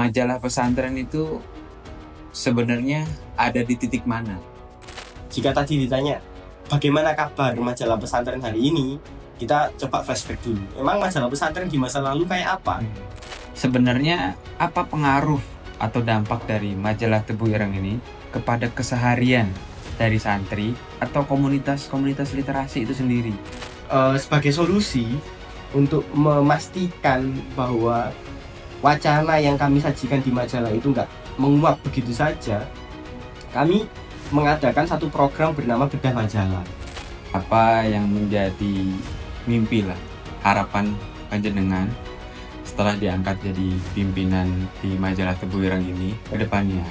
majalah pesantren itu sebenarnya ada di titik mana? Jika tadi ditanya bagaimana kabar majalah pesantren hari ini, kita coba flashback dulu. Emang majalah pesantren di masa lalu kayak apa? Sebenarnya apa pengaruh atau dampak dari majalah Tebu Ireng ini kepada keseharian dari santri atau komunitas literasi itu sendiri? Sebagai solusi untuk memastikan bahwa wacana yang kami sajikan di majalah itu nggak menguap begitu saja, kami mengadakan satu program bernama Bedah Majalah. Apa yang menjadi mimpi lah, harapan panjenengan setelah diangkat jadi pimpinan di majalah Tebu Ireng ini ke depannya?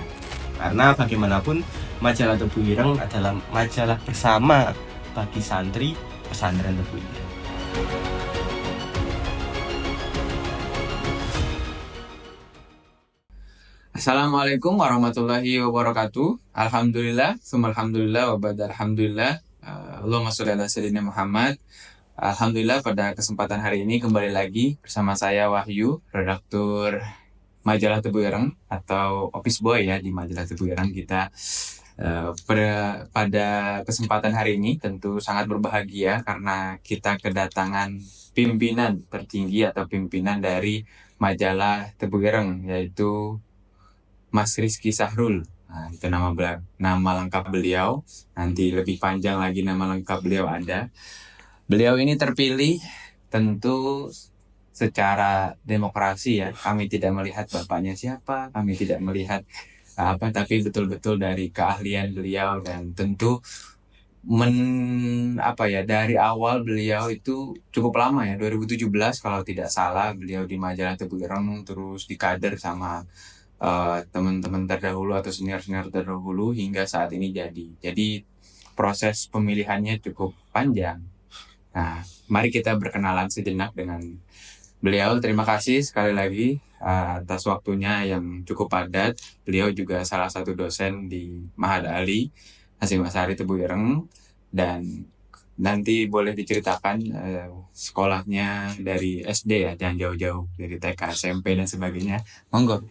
Karena bagaimanapun majalah Tebu Ireng adalah majalah bersama bagi santri pesantren Tebu Ireng. Assalamualaikum warahmatullahi wabarakatuh. Alhamdulillah, alhamdulillah, alhamdulillah. Allahumma sholli ala sayyidina Muhammad. Alhamdulillah, pada kesempatan hari ini kembali lagi bersama saya Wahyu, redaktur majalah Tebu Ireng atau office boy ya di majalah Tebu Ireng. Kita pada kesempatan hari ini tentu sangat berbahagia karena kita kedatangan pimpinan tertinggi atau pimpinan dari majalah Tebu Ireng, yaitu Mas Rizky Syahrul. Nah, itu nama lengkap beliau. Nanti lebih panjang lagi nama lengkap beliau ada. Beliau ini terpilih tentu secara demokrasi ya. Kami tidak melihat bapaknya siapa, kami tidak melihat apa, tapi betul-betul dari keahlian beliau. Dan tentu dari awal beliau itu cukup lama ya, 2017 kalau tidak salah beliau di majalah Tebu Ireng, terus dikader sama teman-teman terdahulu atau senior-senior terdahulu hingga saat ini jadi proses pemilihannya cukup panjang. Nah, mari kita berkenalan sejenak dengan beliau. Terima kasih sekali lagi atas waktunya yang cukup padat. Beliau juga salah satu dosen di Ma'had Ali Hasyim Asy'ari Tebu Ireng, dan nanti boleh diceritakan sekolahnya dari SD ya, jangan jauh-jauh dari TK, SMP dan sebagainya. Monggo.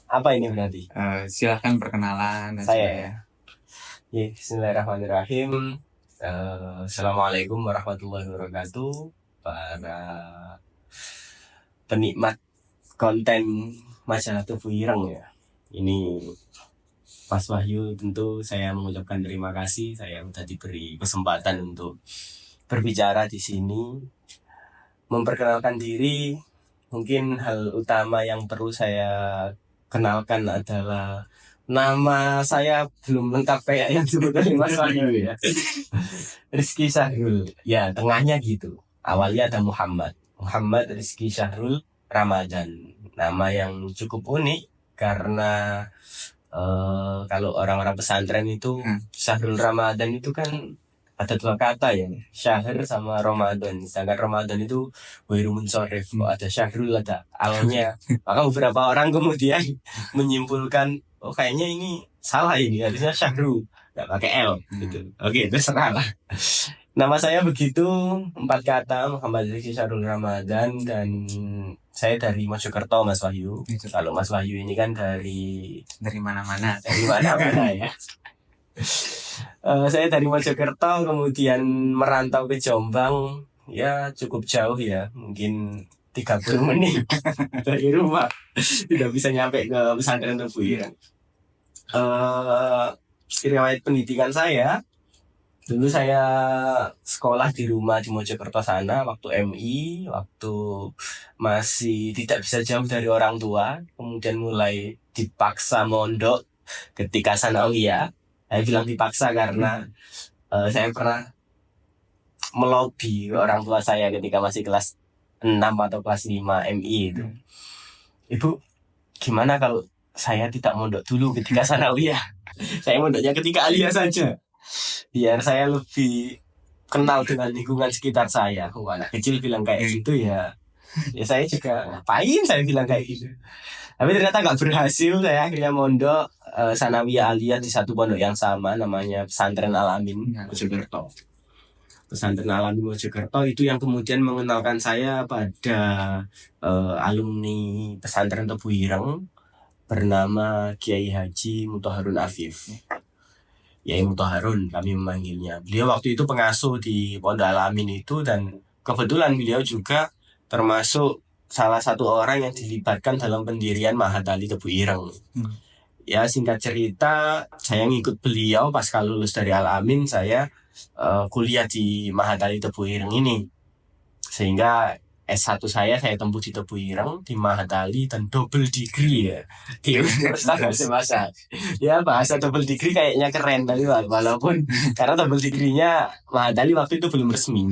Apa ini berarti? Silahkan perkenalan dan saya. Bismillahirrahmanirrahim. Assalamualaikum warahmatullahi wabarakatuh. Para penikmat konten majalah Tebu Ireng ya. Ini Mas Wahyu, tentu saya mengucapkan terima kasih. Saya sudah diberi kesempatan untuk berbicara di sini, memperkenalkan diri. Mungkin hal utama yang perlu saya kenalkan adalah nama saya belum lengkap kayak yang disebut Mas Wahyu ya. Rizky Syahrul. Ya, tengahnya gitu. Awalnya ada Muhammad Rizky Syahrul Ramadan. Nama yang cukup unik karena kalau orang-orang pesantren itu Syahrul Ramadan itu kan ada dua kata ya, Syahr sama Ramadan. Sedangkan Ramadan itu Wairu Munsorif, ada Syahrul, ada alnya. Maka beberapa orang kemudian menyimpulkan, oh kayaknya ini salah, ini harusnya Syahrul, nggak pakai L gitu. Oke, terserah lah. Nama saya begitu, 4 kata, Muhammad Rizky Syahrul Ramadan, dan saya dari Mojokerto, Mas Wahyu. Kalau Mas Wahyu ini kan dari mana-mana. Dari mana-mana ya. Saya dari Mojokerto, kemudian merantau ke Jombang, ya cukup jauh ya, mungkin 30 menit dari rumah, tidak bisa nyampe ke pesantren Tebu Ireng. Riwayat pendidikan saya, dulu saya sekolah di rumah di Mojokerto sana, waktu MI, waktu masih tidak bisa jauh dari orang tua, kemudian mulai dipaksa mondok ketika sanawiyah. Saya bilang dipaksa karena saya pernah melobi orang tua saya ketika masih kelas 6 atau kelas 5 MI itu. Ibu, gimana kalau saya tidak mondok dulu ketika sanawiyah? Saya mondoknya ketika aliyah saja, biar saya lebih kenal dengan lingkungan sekitar saya. Anak kecil bilang kayak gitu ya saya juga ngapain saya bilang kayak gitu. Tapi ternyata nggak berhasil. Saya akhirnya mondok sanawiyah aliyah di satu pondok yang sama, namanya Pesantren Al-Amin Mojokerto. Pesantren Alami Mojokerto, itu yang kemudian mengenalkan saya pada alumni pesantren Tebu Ireng bernama Kiai Haji Muthaharun Afif. Kiai Muthaharun kami memanggilnya. Beliau waktu itu pengasuh di Pondok Al-Amin itu, dan kebetulan beliau juga termasuk salah satu orang yang dilibatkan dalam pendirian Mahat Ali Tebu Ireng. Ya, singkat cerita, saya ngikut beliau pas kalau lulus dari Al-Amin, saya kuliah di Mahat Ali Tebu Ireng ini. Sehingga S1 saya tempuh di Tebu Ireng, di Mahat Ali, dan double degree ya di Universitas Bahasa. Ya, bahasa double degree kayaknya keren, tapi walaupun karena double degree-nya Mahat Ali waktu itu belum resmi,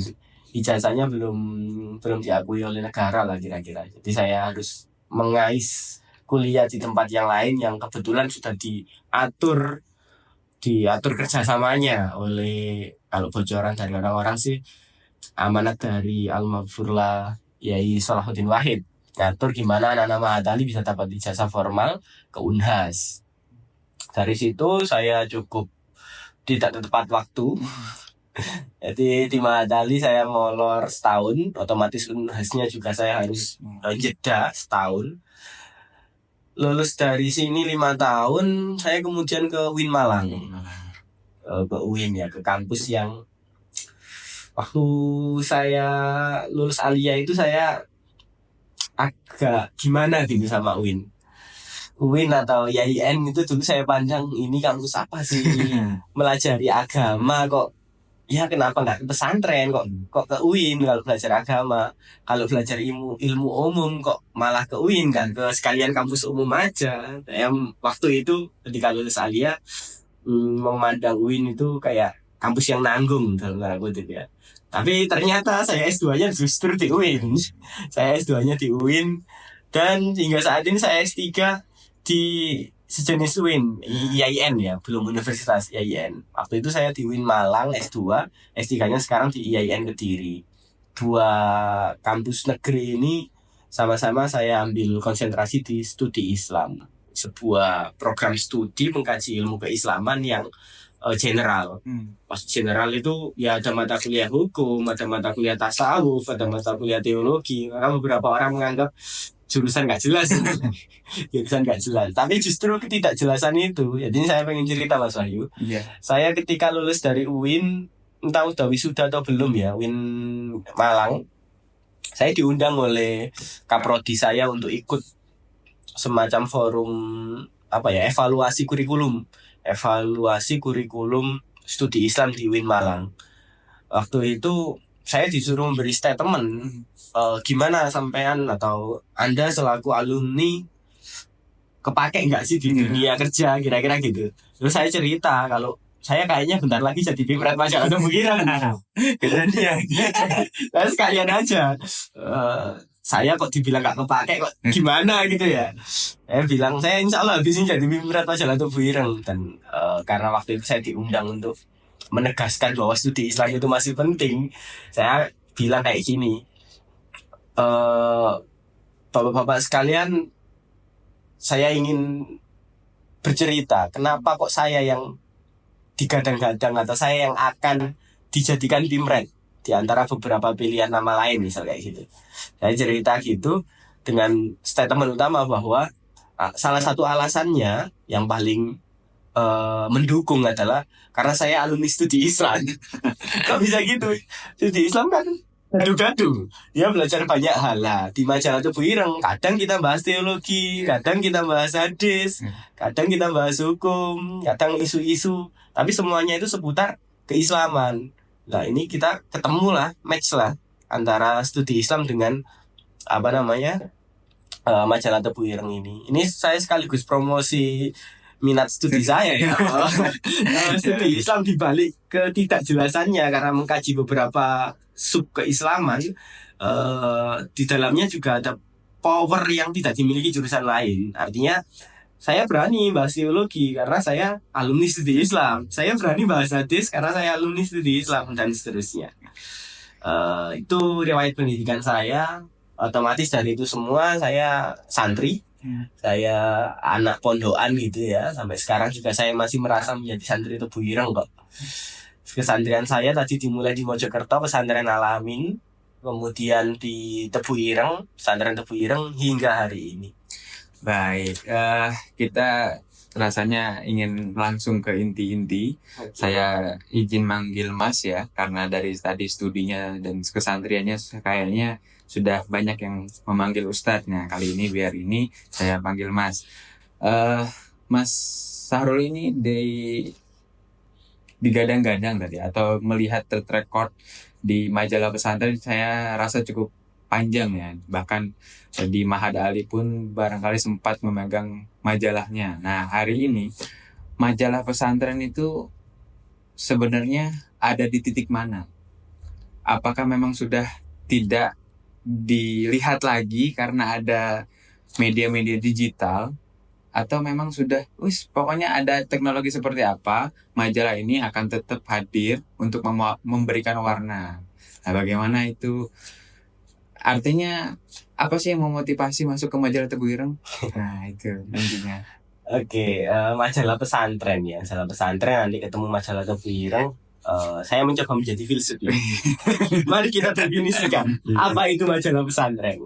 ijazahnya belum diakui oleh negara lah kira-kira. Jadi saya harus mengais kuliah di tempat yang lain yang kebetulan sudah diatur kerjasamanya oleh, kalau bocoran dari orang-orang sih, amanat dari Al-Maghfurlah Yai Salahuddin Wahid, ngatur gimana anak-anak Mahat Ali bisa dapat ijazah formal ke Unhas. Dari situ saya cukup tidak tepat waktu. Jadi di Mahat Ali saya molor setahun, otomatis Unhasnya juga saya harus jeda setahun. Lulus dari sini 5 tahun, saya kemudian ke UIN Malang. Ke UIN ya, ke kampus yang waktu saya lulus aliyah itu saya agak gimana gitu sama UIN. UIN atau YIN itu dulu saya pandang, ini kampus apa sih? Melajari agama kok. Ya kenapa nggak ke pesantren, kok ke UIN kalau belajar agama. Kalau belajar ilmu umum kok malah ke UIN, kan ke sekalian kampus umum aja. Waktu itu ketika lulus aliyah memandang UIN itu kayak kampus yang nanggung dalam tanda kutip ya. Tapi ternyata saya S2-nya justru di UIN. Saya S2-nya di UIN, dan hingga saat ini saya S3 di sejenis UIN, IAIN ya, belum Universitas IAIN. Waktu itu saya di UIN Malang S2, S3-nya sekarang di IAIN Kediri. 2 kampus negeri ini sama-sama saya ambil konsentrasi di studi Islam, sebuah program studi mengkaji ilmu keislaman yang general. Pas general itu ya ada mata kuliah hukum, ada mata kuliah tasawuf, ada mata kuliah teologi. Karena beberapa orang menganggap jurusan nggak jelas. Jurusan nggak jelas. Tapi justru ketidakjelasan itu, jadi saya pengen cerita Mas Wahyu. Saya ketika lulus dari UIN, entah udah wisuda atau belum ya, UIN Malang, saya diundang oleh kaprodi saya untuk ikut semacam forum evaluasi kurikulum studi Islam di UIN Malang. Waktu itu saya disuruh memberi statement, gimana sampean atau Anda selaku alumni kepake nggak sih di dunia kerja, kira-kira gitu. Terus saya cerita kalau saya kayaknya bentar lagi jadi pimret majalah Tebu Ireng. Kemudian saya sekalian aja, saya kok dibilang gak kepake kok gimana gitu ya. Saya bilang saya insya Allah habis ini jadi pimret majalah Tebu Ireng. Dan karena waktu itu saya diundang untuk menegaskan bahwa studi Islam itu masih penting, saya bilang kayak gini, bapak-bapak sekalian, saya ingin bercerita kenapa kok saya yang digadang-gadang atau saya yang akan dijadikan pimret di antara beberapa pilihan nama lain, misal kayak gitu. Saya cerita gitu dengan statement utama bahwa salah satu alasannya yang paling mendukung adalah karena saya alumni studi Islam. Kok bisa gitu? Studi Islam kan gaduh-gaduh. Dia belajar banyak hal lah. Di majalah Tebu Ireng kadang kita bahas teologi, kadang kita bahas hadis, kadang kita bahas hukum, kadang isu-isu. Tapi semuanya itu seputar keislaman. Nah ini kita ketemu lah, match lah antara studi Islam dengan majalah Tebu Ireng ini. Ini saya sekaligus promosi minat studi saya ya. Studi Islam dibalik ketidakjelasannya karena mengkaji beberapa sub keislaman, di dalamnya juga ada power yang tidak dimiliki jurusan lain. Artinya saya berani bahas teologi karena saya alumni studi Islam, saya berani bahas hadis karena saya alumni studi Islam, dan seterusnya. Itu riwayat pendidikan saya. Otomatis dari itu semua saya santri, saya anak pondokan gitu ya. Sampai sekarang juga saya masih merasa menjadi santri Tebu Ireng kok. Kesantrian saya tadi dimulai di Mojokerto, pesantren Alamin, kemudian di Tebu Ireng, pesantren Tebu Ireng hingga hari ini. Baik, kita rasanya ingin langsung ke inti-inti. Saya izin manggil Mas ya, karena dari tadi studinya dan kesantriannya kayaknya sudah banyak yang memanggil Ustadz. Nah, kali ini biar ini saya panggil Mas. Mas Sahrul ini digadang-gadang tadi atau melihat track record di majalah pesantren saya rasa cukup panjang ya. Bahkan di Mahada Ali pun barangkali sempat memegang majalahnya. Nah, hari ini majalah pesantren itu sebenarnya ada di titik mana? Apakah memang sudah tidak dilihat lagi karena ada media-media digital, atau memang sudah pokoknya ada teknologi seperti apa, majalah ini akan tetap hadir untuk memberikan warna. Nah, bagaimana itu? Artinya apa sih yang memotivasi masuk ke majalah Tebu Ireng? Nah, itu intinya. Oke, majalah pesantren ya. Majalah pesantren nanti ketemu majalah Tebu Ireng. Saya mencoba menjadi filsuf ya. Mari kita definisikan apa itu majalah pesantren.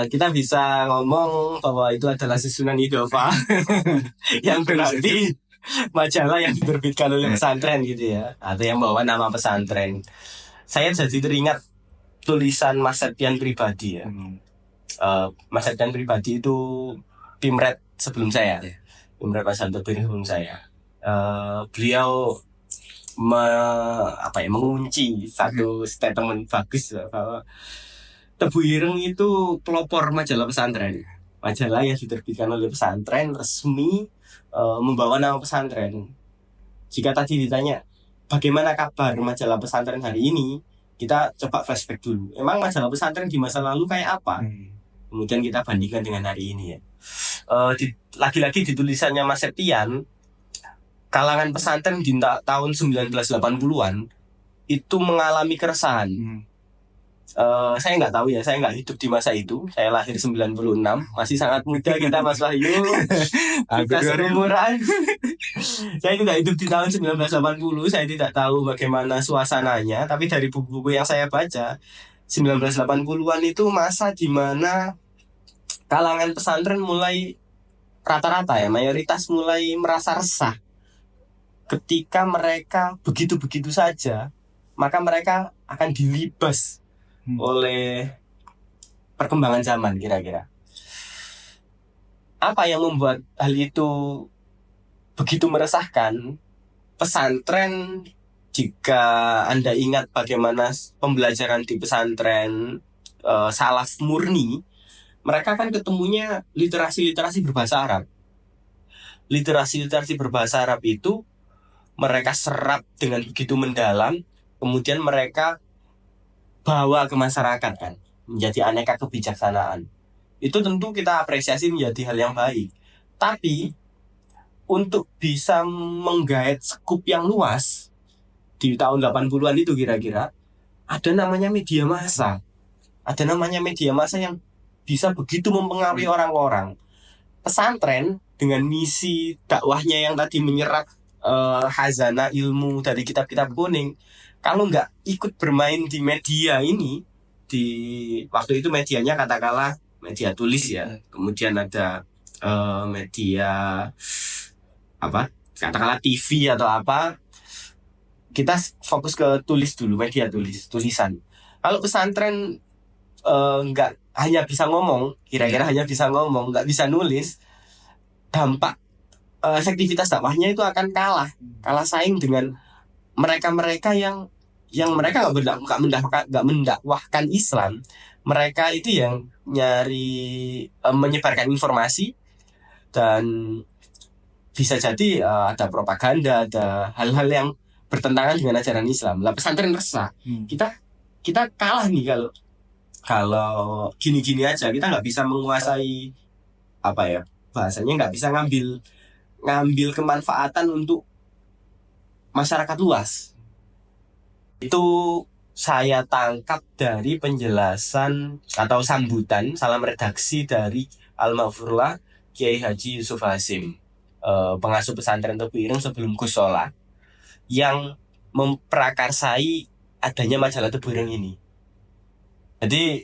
Kita bisa ngomong bahwa itu adalah susunan idofa yang berarti majalah yang diterbitkan oleh pesantren gitu ya, atau yang bawa nama pesantren. Saya jadi teringat tulisan Mas Septian pribadi ya. Mas Septian pribadi itu Pimret sebelum saya, Pimret Mas Santo sebelum saya. Beliau mengunci satu statement bagus bahwa Tebu Ireng itu pelopor majalah pesantren, majalah yang diterbitkan oleh pesantren resmi, membawa nama pesantren. Jika tadi ditanya bagaimana kabar majalah pesantren hari ini, kita coba flashback dulu. Emang majalah pesantren di masa lalu kayak apa? Kemudian kita bandingkan dengan hari ini ya. Lagi-lagi di tulisannya Mas Septian, kalangan pesantren di tahun 1980-an itu mengalami keresahan. Saya nggak tahu ya, saya nggak hidup di masa itu. Saya lahir 96, masih sangat muda kita Mas Wahyu. Kita seumuran. Saya tidak hidup di tahun 1980, saya tidak tahu bagaimana suasananya. Tapi dari buku-buku yang saya baca, 1980-an itu masa di mana kalangan pesantren mulai rata-rata ya, mayoritas mulai merasa resah. Ketika mereka begitu-begitu saja, maka mereka akan dilibas oleh perkembangan zaman kira-kira. Apa yang membuat hal itu begitu meresahkan? Pesantren, jika Anda ingat bagaimana pembelajaran di pesantren salaf murni, mereka kan ketemunya literasi berbahasa Arab. Literasi berbahasa Arab itu mereka serap dengan begitu mendalam, kemudian mereka bawa ke masyarakat kan, menjadi aneka kebijaksanaan. Itu tentu kita apresiasi menjadi hal yang baik. Tapi untuk bisa menggait skup yang luas di tahun 80-an itu kira-kira, ada namanya media massa. Ada namanya media massa yang bisa begitu mempengaruhi orang-orang. Pesantren dengan misi dakwahnya yang tadi menyerap khazanah ilmu dari kitab-kitab kuning, kalau nggak ikut bermain di media ini, di waktu itu medianya katakanlah media tulis ya, kemudian ada media apa, katakanlah TV atau apa, kita fokus ke tulis dulu, media tulisan. Kalau pesantren nggak hanya bisa ngomong, kira-kira hanya bisa ngomong, nggak bisa nulis, dampak efektivitas dakwahnya itu akan kalah saing dengan mereka yang mereka nggak mendakwahkan Islam. Mereka itu yang nyari menyebarkan informasi, dan bisa jadi ada propaganda, ada hal-hal yang bertentangan dengan ajaran Islam. Lah pesantren resah. Kita kalah nih kalau gini-gini aja, kita nggak bisa menguasai apa ya bahasanya, nggak bisa ngambil kemanfaatan untuk masyarakat luas. Itu saya tangkap dari penjelasan atau sambutan salam redaksi dari Al-Maghfurlah Kiai Haji Yusuf Hasim, pengasuh pesantren Tebu Ireng sebelum Gus Solah, yang memprakarsai adanya majalah Tebu Ireng ini. Jadi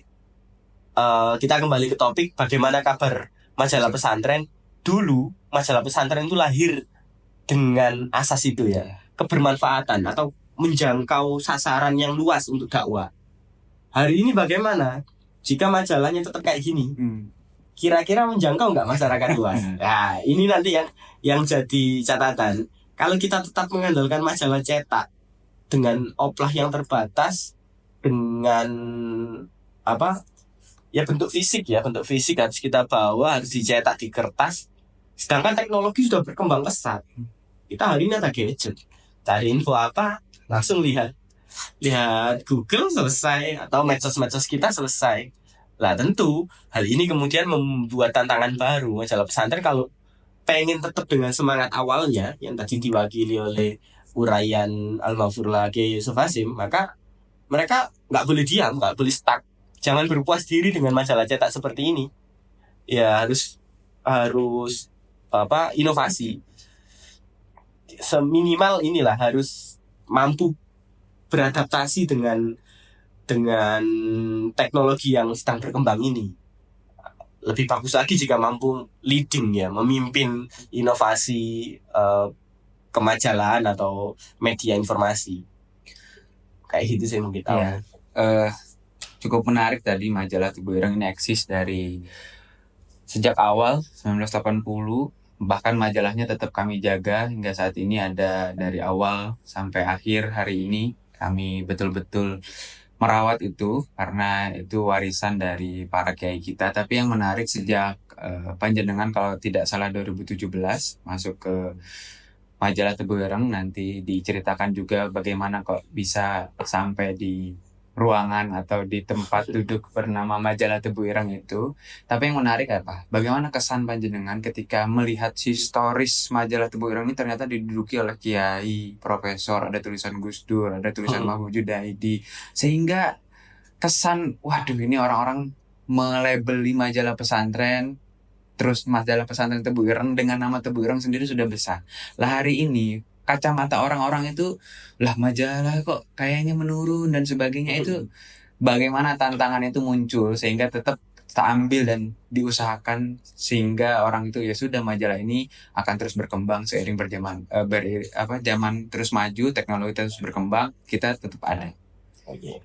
kita kembali ke topik bagaimana kabar majalah pesantren. Dulu majalah pesantren itu lahir dengan asas itu ya, kebermanfaatan atau menjangkau sasaran yang luas untuk dakwah. Hari ini bagaimana? Jika majalahnya tetap kayak gini, kira-kira menjangkau nggak masyarakat luas? Nah, ini nanti yang jadi catatan. Kalau kita tetap mengandalkan majalah cetak dengan oplah yang terbatas, dengan apa? Ya bentuk fisik harus kita bawa, harus dicetak di kertas. Sedangkan teknologi sudah berkembang pesat. Kita hari ini ada gadget, cari info apa langsung lihat Google selesai, atau medsos kita selesai. Lah tentu hal ini kemudian membuat tantangan baru. Majalah pesantren kalau pengen tetap dengan semangat awalnya yang tadi diwakili oleh uraian Al-Maghfurullah Kiai Yusuf Hasim, maka mereka nggak boleh diam, nggak boleh stuck. Jangan berpuas diri dengan majalah cetak seperti ini. Ya harus inovasi. Seminimal inilah harus mampu beradaptasi dengan teknologi yang sedang berkembang ini. Lebih bagus lagi jika mampu leading ya, memimpin inovasi kemajalaan atau media informasi. Kayak gitu sih mungkin tahu. Ya, cukup menarik tadi majalah Tebu Ireng ini eksis dari sejak awal 1980, bahkan majalahnya tetap kami jaga hingga saat ini, ada dari awal sampai akhir hari ini. Kami betul-betul merawat itu karena itu warisan dari para kiai kita. Tapi yang menarik sejak panjenengan kalau tidak salah 2017 masuk ke majalah Tebu Ireng, nanti diceritakan juga bagaimana kok bisa sampai di ruangan atau di tempat duduk bernama majalah Tebu Ireng itu. Tapi yang menarik apa? Bagaimana kesan panjenengan ketika melihat historis majalah Tebu Ireng ini ternyata diduduki oleh kiai, profesor, ada tulisan Gus Dur, ada tulisan Mahmud Judaidi, sehingga kesan, waduh ini orang-orang melabeli majalah pesantren, terus majalah pesantren Tebu Ireng dengan nama Tebu Ireng sendiri sudah besar. Lah hari ini kacamata orang-orang itu, lah majalah kok kayaknya menurun dan sebagainya. Itu bagaimana tantangan itu muncul sehingga tetap terambil dan diusahakan sehingga orang itu ya sudah, majalah ini akan terus berkembang seiring zaman terus maju, teknologi terus berkembang, kita tetap ada. Oke.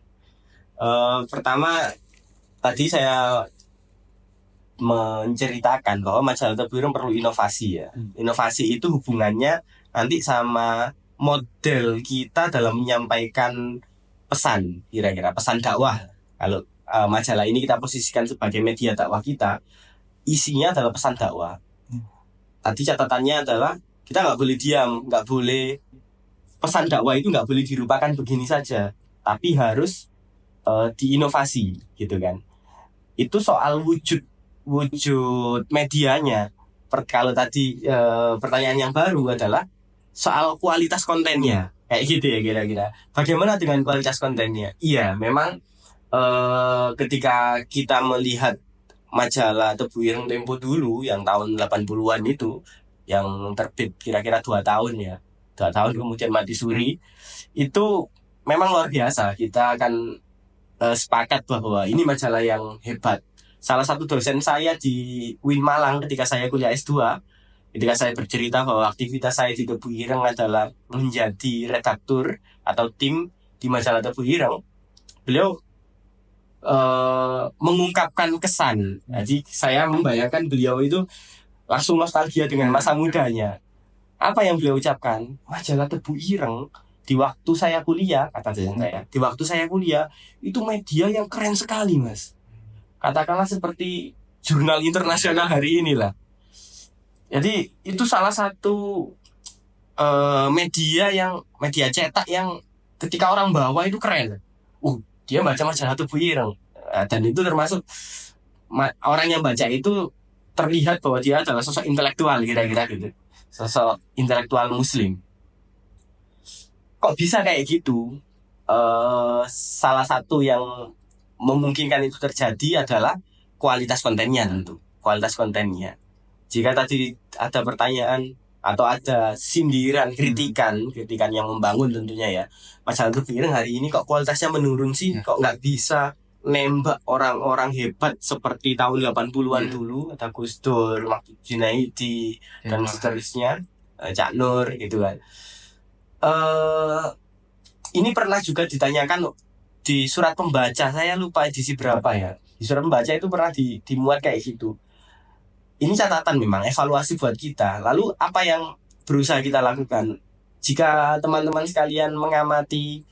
Pertama tadi saya menceritakan bahwa majalah Tebu Ireng perlu inovasi ya. Inovasi itu hubungannya nanti sama model kita dalam menyampaikan pesan, kira-kira pesan dakwah. Kalau majalah ini kita posisikan sebagai media dakwah kita, isinya adalah pesan dakwah. Tadi catatannya adalah kita nggak boleh diam, nggak boleh, pesan dakwah itu nggak boleh dirupakan begini saja, tapi harus diinovasi gitu kan. Itu soal wujud medianya. Kalau tadi pertanyaan yang baru adalah soal kualitas kontennya, kayak gitu ya kira-kira. Bagaimana dengan kualitas kontennya? Iya, memang ketika kita melihat majalah Tebu Ireng Tempo dulu yang tahun 80-an itu, yang terbit kira-kira 2 tahun ya, 2 tahun kemudian mati suri, itu memang luar biasa. Kita akan sepakat bahwa ini majalah yang hebat. Salah satu dosen saya di UIN Malang ketika saya kuliah S2, ketika saya bercerita bahwa aktivitas saya di Tebu Ireng adalah menjadi redaktur atau tim di majalah Tebu Ireng, beliau mengungkapkan kesan. Jadi saya membayangkan beliau itu langsung nostalgia dengan masa mudanya. Apa yang beliau ucapkan? Majalah Tebu Ireng di waktu saya kuliah, kata saya, di waktu saya kuliah itu media yang keren sekali, Mas. Katakanlah seperti jurnal internasional hari inilah. Jadi itu salah satu media cetak yang ketika orang bawa itu keren. Dia baca majalah Tebu Ireng, dan itu termasuk orang yang baca itu terlihat bahwa dia adalah sosok intelektual, kira-kira gitu, sosok intelektual Muslim. Kok bisa kayak gitu? Salah satu yang memungkinkan itu terjadi adalah kualitas kontennya tentu. Kualitas kontennya. Jika tadi ada pertanyaan, atau ada sindiran, kritikan yang membangun tentunya ya. Majalah Tebu Ireng hari ini kok kualitasnya menurun sih, Ya. kok nggak bisa nembak orang-orang hebat seperti tahun 80-an dulu, ada Gus Dur, Mahfud Junaidi, dan seterusnya, Cak Nur gitu kan. Ini pernah juga ditanyakan di surat pembaca, saya lupa edisi berapa ya. Di surat pembaca itu pernah dimuat kayak gitu. Ini catatan memang, evaluasi buat kita. Lalu apa yang berusaha kita lakukan? Jika teman-teman sekalian mengamati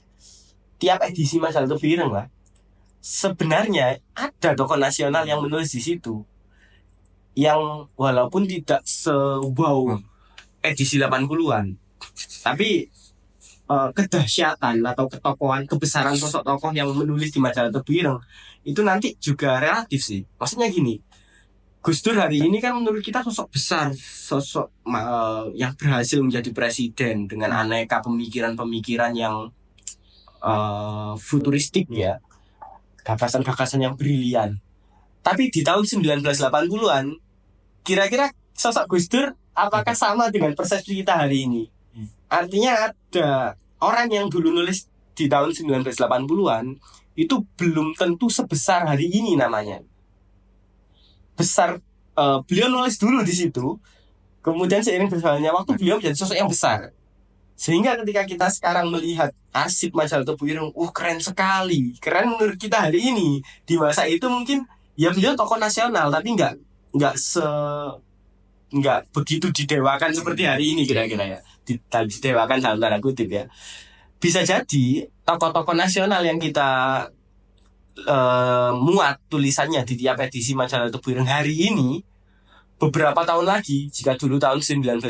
tiap edisi majalah Tebu Ireng lah, sebenarnya ada tokoh nasional yang menulis di situ, yang walaupun tidak se-wow edisi 80-an, tapi kedahsyatan atau ketokohan, kebesaran sosok tokoh yang menulis di majalah Tebu Ireng itu nanti juga relatif sih. Maksudnya gini, Gus Dur hari ini kan menurut kita sosok besar, sosok yang berhasil menjadi presiden dengan aneka pemikiran-pemikiran yang futuristik ya, gagasan-gagasan yang brilian. Tapi di tahun 1980-an, kira-kira sosok Gus Dur apakah sama dengan persepsi kita hari ini? Artinya ada orang yang dulu nulis di tahun 1980-an itu belum tentu sebesar hari ini namanya. Besar, beliau nulis dulu di situ, kemudian seiring berjalannya waktu beliau menjadi sosok yang besar, sehingga ketika kita sekarang melihat arsip majalah Tebu Ireng, keren sekali, keren menurut kita hari ini. Di masa itu mungkin ya beliau tokoh nasional, tapi nggak begitu didewakan seperti hari ini kira-kira ya, didewakan dalam tanda kutip ya. Bisa jadi tokoh-tokoh nasional yang kita muat tulisannya di tiap edisi majalah Tebu Ireng hari ini, beberapa tahun lagi, jika dulu tahun 1980,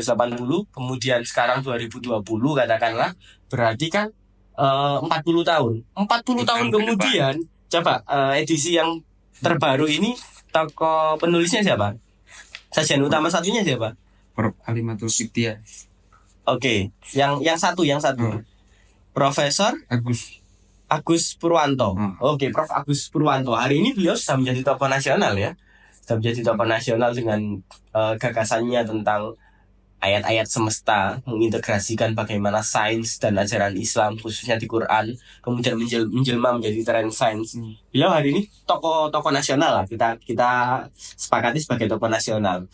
kemudian sekarang 2020 katakanlah, berarti kan 40 tahun. 40 tahun kemudian, coba edisi yang terbaru ini, tokoh penulisnya siapa? Sajian utama satunya siapa? Prof. Alimatul Siktia. Oke, yang satu. Profesor Agus Purwanto. Oke, Prof. Agus Purwanto. Hari ini beliau sudah menjadi tokoh nasional ya. Sudah menjadi tokoh nasional dengan gagasannya tentang ayat-ayat semesta, mengintegrasikan bagaimana sains dan ajaran Islam khususnya di Quran, kemudian menjelma menjadi tren sains. Beliau hari ini tokoh nasional lah. Kita sepakati sebagai tokoh nasional.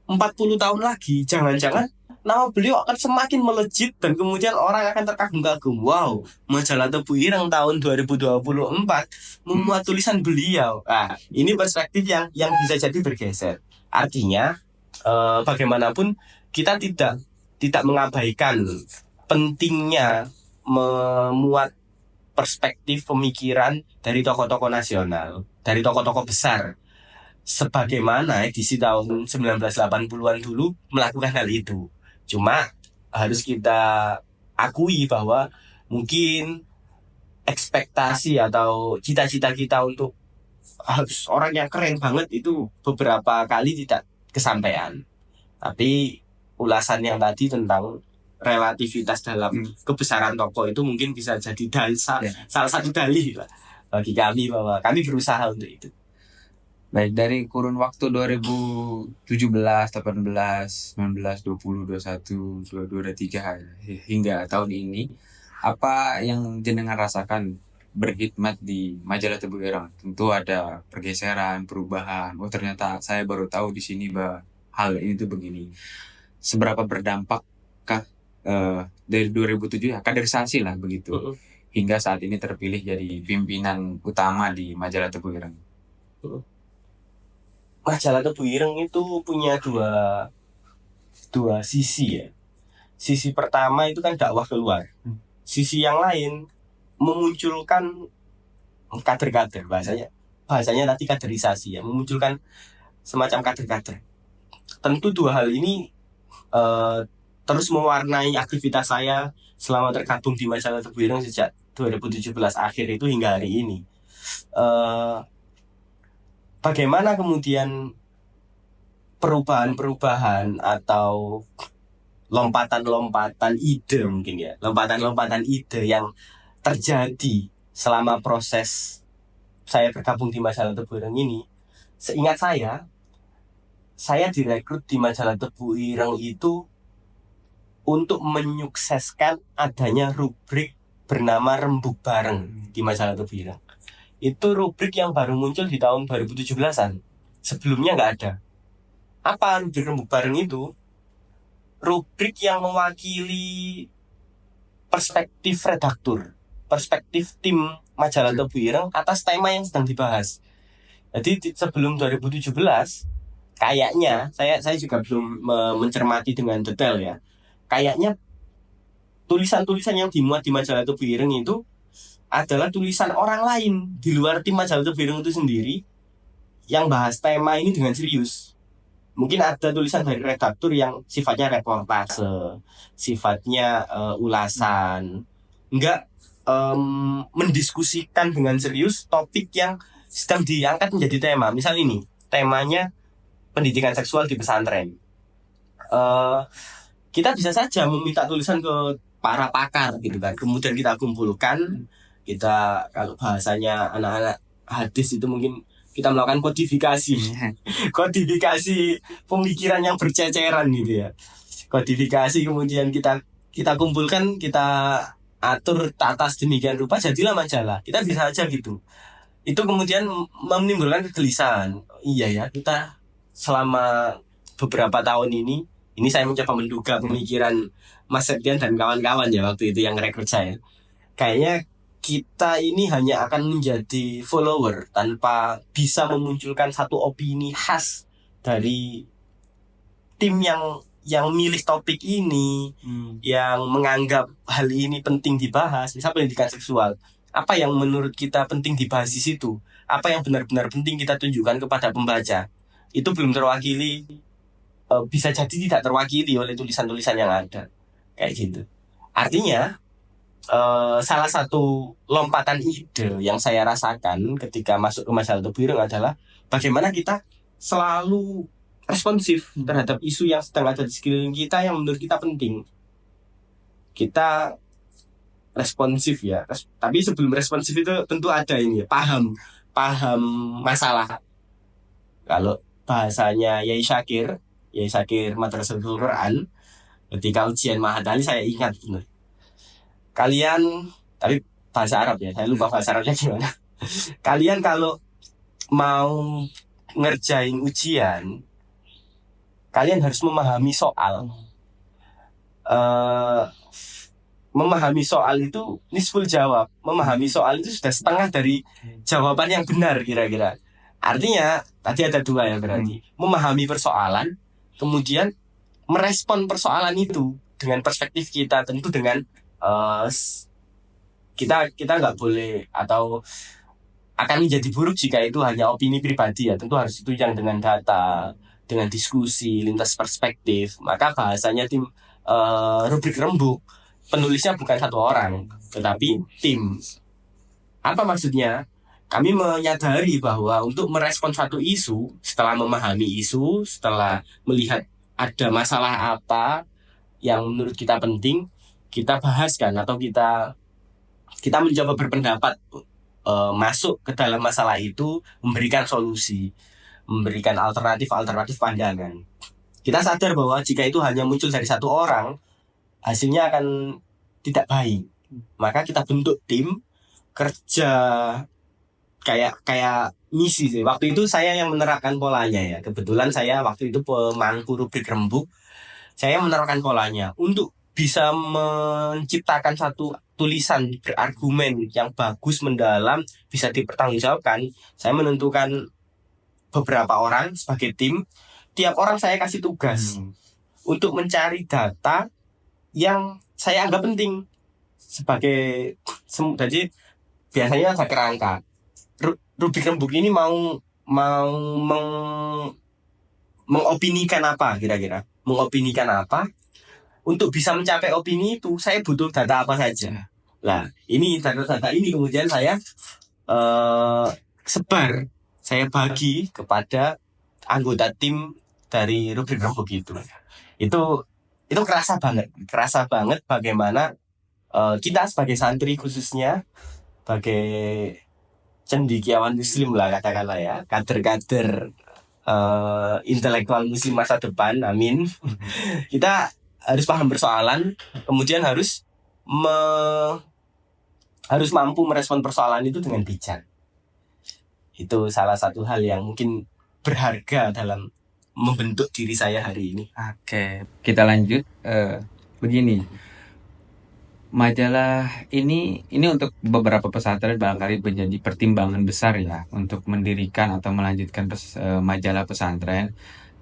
40 tahun lagi, jangan-jangan nama beliau akan semakin melejit dan kemudian orang akan terkagum-kagum. Wow, majalah Tebu Ireng tahun 2024 memuat tulisan beliau. Ini perspektif yang bisa jadi bergeser. Artinya bagaimanapun kita tidak mengabaikan pentingnya memuat perspektif pemikiran dari tokoh-tokoh nasional, dari tokoh-tokoh besar. Sebagaimana edisi tahun 1980-an dulu melakukan hal itu. Cuma harus kita akui bahwa mungkin ekspektasi atau cita-cita kita untuk harus orang yang keren banget itu beberapa kali tidak kesampaian. Tapi ulasan yang tadi tentang relativitas dalam kebesaran tokoh itu mungkin bisa jadi salah satu dalih lah bagi kami bahwa kami berusaha untuk itu. Baik, dari kurun waktu 2017, 18, 19, 20, 21, 22, 23 hingga tahun ini, apa yang jenengan rasakan berkhidmat di majalah Tebu Ireng? Tentu ada pergeseran, perubahan. Ternyata saya baru tahu di sini bahwa hal ini tuh begini. Seberapa berdampakkah dari 2007 ya, kaderisasi lah begitu, hingga saat ini terpilih jadi pimpinan utama di majalah Tebu Ireng? Majalah Tebu Ireng itu punya dua sisi ya. Sisi pertama itu kan dakwah keluar. Sisi yang lain memunculkan kader-kader, bahasanya tadi kaderisasi ya, memunculkan semacam kader-kader. Tentu dua hal ini terus mewarnai aktivitas saya selama tergabung di majalah Tebu Ireng sejak 2017 akhir itu hingga hari ini. Bagaimana kemudian perubahan-perubahan atau lompatan-lompatan ide mungkin ya, lompatan-lompatan ide yang terjadi selama proses saya bergabung di majalah Tebu Ireng ini. Seingat saya direkrut di majalah Tebu Ireng itu untuk menyukseskan adanya rubrik bernama Rembuk Bareng di majalah Tubuh Ireng. Itu rubrik yang baru muncul di tahun 2017-an. Sebelumnya nggak ada. Apa rubrik Rembuk Bareng itu? Rubrik yang mewakili perspektif redaktur, perspektif tim majalah Tubuh Ireng atas tema yang sedang dibahas. Jadi sebelum 2017, kayaknya saya juga belum mencermati dengan detail ya. Kayaknya tulisan-tulisan yang dimuat di majalah Tubuh Ireng itu adalah tulisan orang lain di luar tim majalah Tubuh Ireng itu sendiri yang bahas tema ini dengan serius. Mungkin ada tulisan dari redaktur yang sifatnya reportase, sifatnya ulasan, enggak mendiskusikan dengan serius topik yang sedang diangkat menjadi tema. Misal ini, temanya pendidikan seksual di pesantren. Kita bisa saja meminta tulisan ke para pakar gitu kan. Kemudian kita kumpulkan, kita kalau bahasanya anak-anak hadis itu mungkin kita melakukan kodifikasi. Kodifikasi pemikiran yang berceceran gitu ya. Kodifikasi kemudian kita kumpulkan, kita atur tata sedemikian rupa jadilah majalah. Kita bisa aja gitu. Itu kemudian menimbulkan kegelisahan. Iya ya, kita selama beberapa tahun ini saya mencoba menduga pemikiran Mas Septian dan kawan-kawan ya waktu itu yang rekrut saya. Kayaknya kita ini hanya akan menjadi follower tanpa bisa memunculkan satu opini khas dari tim yang milih topik ini, yang menganggap hal ini penting dibahas, misal pendidikan seksual. Apa yang menurut kita penting dibahas di situ? Apa yang benar-benar penting kita tunjukkan kepada pembaca? Itu belum terwakili, bisa jadi tidak terwakili oleh tulisan-tulisan yang ada. Kayak gitu. Artinya, salah satu lompatan ide yang saya rasakan ketika masuk ke majalah Tubuh Ireng adalah bagaimana kita selalu responsif terhadap isu yang sedang ada di sekeliling kita yang menurut kita penting. Kita responsif ya. Tapi sebelum responsif itu tentu ada ini ya, paham masalah. Kalau bahasanya Yai Syakir Madrasatul Quran, ketika ujian Mahadali saya ingat benar. Kalian, tapi bahasa Arab ya, saya lupa bahasa Arabnya gimana. Kalian kalau mau ngerjain ujian, kalian harus memahami soal. Memahami soal itu nisful jawab. Memahami soal itu sudah setengah dari jawaban yang benar kira-kira. Artinya, tadi ada dua ya berarti. Memahami persoalan, kemudian merespon persoalan itu dengan perspektif kita, tentu dengan kita nggak boleh atau akan menjadi buruk jika itu hanya opini pribadi ya. Tentu harus ditunjang dengan data, dengan diskusi, lintas perspektif. Maka bahasanya tim rubrik Rembuk, penulisnya bukan satu orang, tetapi tim. Apa maksudnya? Kami menyadari bahwa untuk merespon satu isu, setelah memahami isu, setelah melihat ada masalah apa yang menurut kita penting, kita bahaskan atau kita mencoba berpendapat, masuk ke dalam masalah itu, memberikan solusi, memberikan alternatif pandangan. Kita sadar bahwa jika itu hanya muncul dari satu orang, hasilnya akan tidak baik. Maka kita bentuk tim kerja kayak misi sih. Waktu itu saya yang menerapkan polanya ya. Kebetulan saya waktu itu pemangku rubrik Rembuk. Saya menerapkan polanya untuk bisa menciptakan satu tulisan berargumen yang bagus, mendalam, bisa dipertanggungjawabkan. Saya menentukan beberapa orang sebagai tim. Tiap orang saya kasih tugas untuk mencari data yang saya anggap penting sebagai. Jadi biasanya ada kerangka. Rubrik Rembuk ini mau mengopinikan apa kira-kira? Mengopinikan apa? Untuk bisa mencapai opini itu, saya butuh data apa saja. Nah, ini data-data ini kemudian saya sebar, saya bagi kepada anggota tim dari rubrik Rembuk itu. Itu kerasa banget bagaimana kita sebagai santri khususnya, sebagai cendekiawan muslim lah katakanlah ya, kader-kader intelektual muslim masa depan, amin. Kita harus paham persoalan, kemudian harus harus mampu merespon persoalan itu dengan bijak. Itu salah satu hal yang mungkin berharga dalam membentuk diri saya hari ini. Oke, kita lanjut. Begini, majalah ini untuk beberapa pesantren barangkali menjadi pertimbangan besar ya untuk mendirikan atau melanjutkan majalah pesantren.